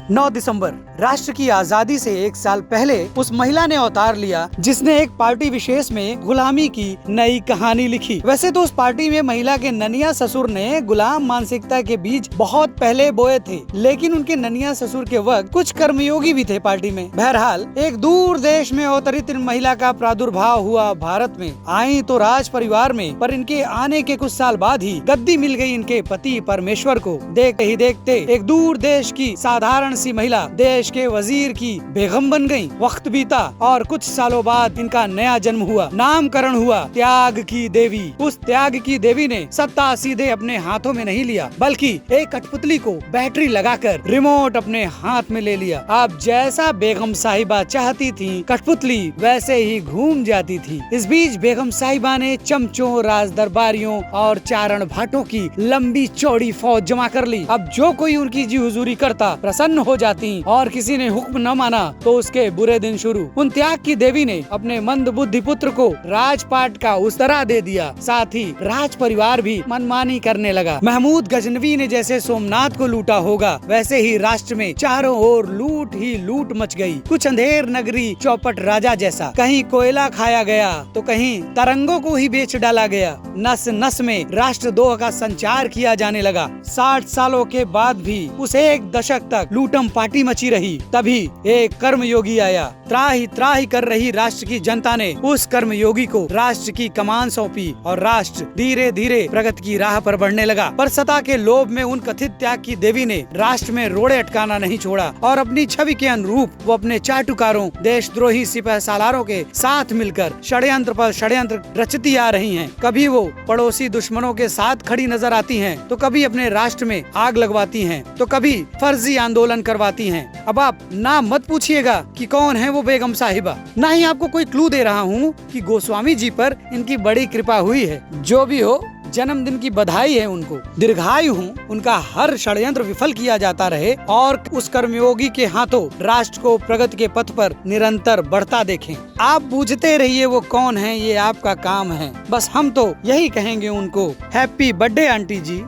9 दिसंबर राष्ट्र की आजादी से 1 साल पहले उस महिला ने अवतार लिया जिसने एक पार्टी विशेष में गुलामी की नई कहानी लिखी। वैसे तो उस पार्टी में महिला के ननिया ससुर ने गुलाम मानसिकता के बीज बहुत पहले बोए थे, लेकिन उनके ननिया ससुर के वक्त कुछ कर्मयोगी भी थे पार्टी में। बहरहाल एक दूर देश में अवतरित महिला का प्रादुर्भाव हुआ भारत में। आई तो राज परिवार में, पर इनके आने के कुछ साल बाद ही गद्दी मिल गई इनके पति परमेश्वर को। देखते ही देखते एक दूर देश की साधारण सी महिला देश के वजीर की बेगम बन गई। वक्त बीता और कुछ सालों बाद इनका नया जन्म हुआ, नामकरण हुआ त्याग की देवी। उस त्याग की देवी ने सत्ता सीधे अपने हाथों में नहीं लिया, बल्कि एक कठपुतली को बैटरी लगाकर रिमोट अपने हाथ में ले लिया। अब जैसा बेगम साहिबा चाहती थी कठपुतली वैसे ही घूम जाती थी। इस बीच बेगम साहिबा ने चमचों, राज दरबारियों और चारण भाटों की लंबी चौड़ी फौज जमा कर ली। अब जो कोई उनकी जी हुजूरी करता प्रसन्न हो जाती, और किसी ने हुक्म न माना तो उसके बुरे दिन शुरू। उन त्याग की देवी ने अपने मंद बुद्धि पुत्र को राजपाट का उस्तरा दे दिया, साथ ही राज परिवार भी मनमानी करने लगा। महमूद गजनवी ने जैसे सोमनाथ को लूटा होगा, वैसे ही राष्ट्र में चारों ओर लूट ही लूट मच गई। कुछ अंधेर नगरी चौपट राजा जैसा, कहीं कोयला खाया गया तो कहीं तरंगों को ही बेच डाला गया। नस नस में राष्ट्रद्रोह का संचार किया जाने लगा। 60 सालों के बाद भी उस एक दशक तक लूटम पार्टी मची रही। तभी एक कर्मयोगी आया। त्राही कर रही राष्ट्र की जनता ने उस कर्मयोगी को राष्ट्र की कमान सौंपी और राष्ट्र धीरे धीरे प्रगति की राह पर बढ़ने लगा। पर सत्ता के लोभ में उन कथित त्याग की देवी ने राष्ट्र में रोड़े अटकाना नहीं छोड़ा और अपनी छवि के अनुरूप वो अपने चाटुकारों, देशद्रोही सिपह सालारों के साथ मिलकर षड्यंत्र पर षड्यंत्र रचती आ रही हैं। कभी वो पड़ोसी दुश्मनों के साथ खड़ी नजर आती हैं, तो कभी अपने राष्ट्र में आग लगवाती हैं, तो कभी फर्जी आंदोलन करवाती हैं। अब आप नाम मत पूछिएगा कि कौन है वो बेगम साहिबा, ना ही आपको कोई क्लू दे रहा हूँ कि गोस्वामी जी पर इनकी बड़ी कृपा हुई है। जो भी हो, जन्मदिन की बधाई है उनको। दीर्घायु हूँ, उनका हर षड्यंत्र विफल किया जाता रहे और उस कर्मयोगी के हाथों राष्ट्र को प्रगति के पथ पर निरंतर बढ़ता देखें। आप बूझते रहिए वो कौन है, ये आपका काम है। बस हम तो यही कहेंगे उनको, हैप्पी बर्थडे आंटी जी।